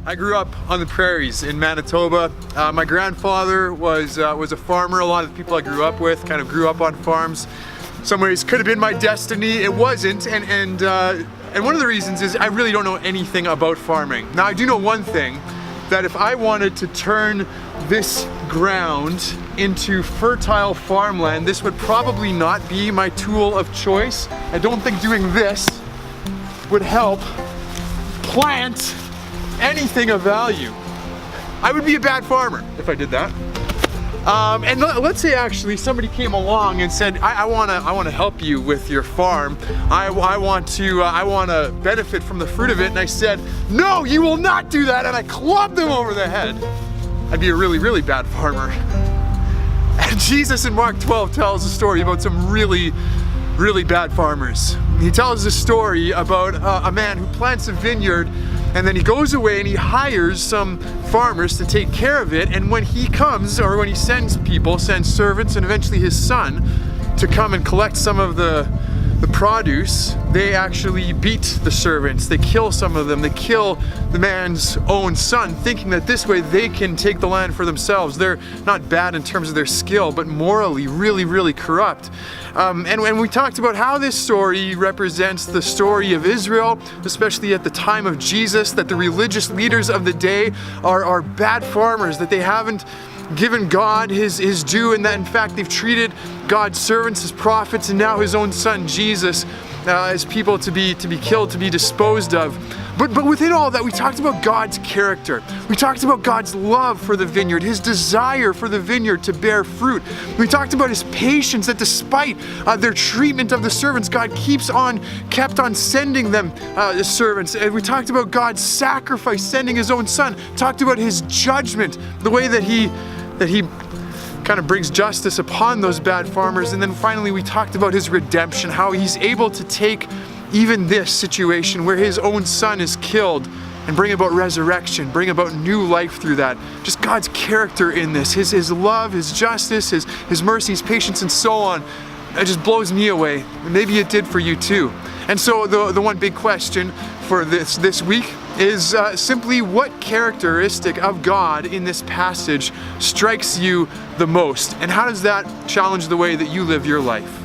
I grew up on the prairies in Manitoba. My grandfather was a farmer. A lot of the people I grew up with kind of grew up on farms. Some ways could have been my destiny. It wasn't, and one of the reasons is I really don't know anything about farming. Now I do know one thing, that if I wanted to turn this ground into fertile farmland, this would probably not be my tool of choice. I don't think doing this would help plant anything of value. I would be a bad farmer if I did that. And let's say actually somebody came along and said, I want to help you with your farm. I want to benefit from the fruit of it. And I said, no, you will not do that. And I clubbed them over the head. I'd be a really, really bad farmer. And Jesus in Mark 12 tells a story about some really, really bad farmers. He tells a story about a man who plants a vineyard, and then he goes away and he hires some farmers to take care of it. And when he comes, or when he sends servants and eventually his son to come and collect some of the produce, they actually beat the servants. They kill some of them. They kill the man's own son, thinking that this way they can take the land for themselves. They're not bad in terms of their skill, but morally really, really corrupt. And when we talked about how this story represents the story of Israel, especially at the time of Jesus, that the religious leaders of the day are bad farmers, that they haven't given God his due, and that in fact they've treated God's servants as prophets, and now his own son Jesus as people to be killed, to be disposed of. But within all that, we talked about God's character. We talked about God's love for the vineyard, his desire for the vineyard to bear fruit. We talked about his patience, that despite their treatment of the servants, God kept on sending them servants. And we talked about God's sacrifice, sending his own son. Talked about his judgment, the way that he kind of brings justice upon those bad farmers. And then finally we talked about his redemption, how he's able to take even this situation where his own son is killed and bring about resurrection, bring about new life through that. Just God's character in this, his love, his justice, his mercy, his patience, and so on. It just blows me away. Maybe it did for you too. And so the one big question for this week is simply, what characteristic of God in this passage strikes you the most? And how does that challenge the way that you live your life?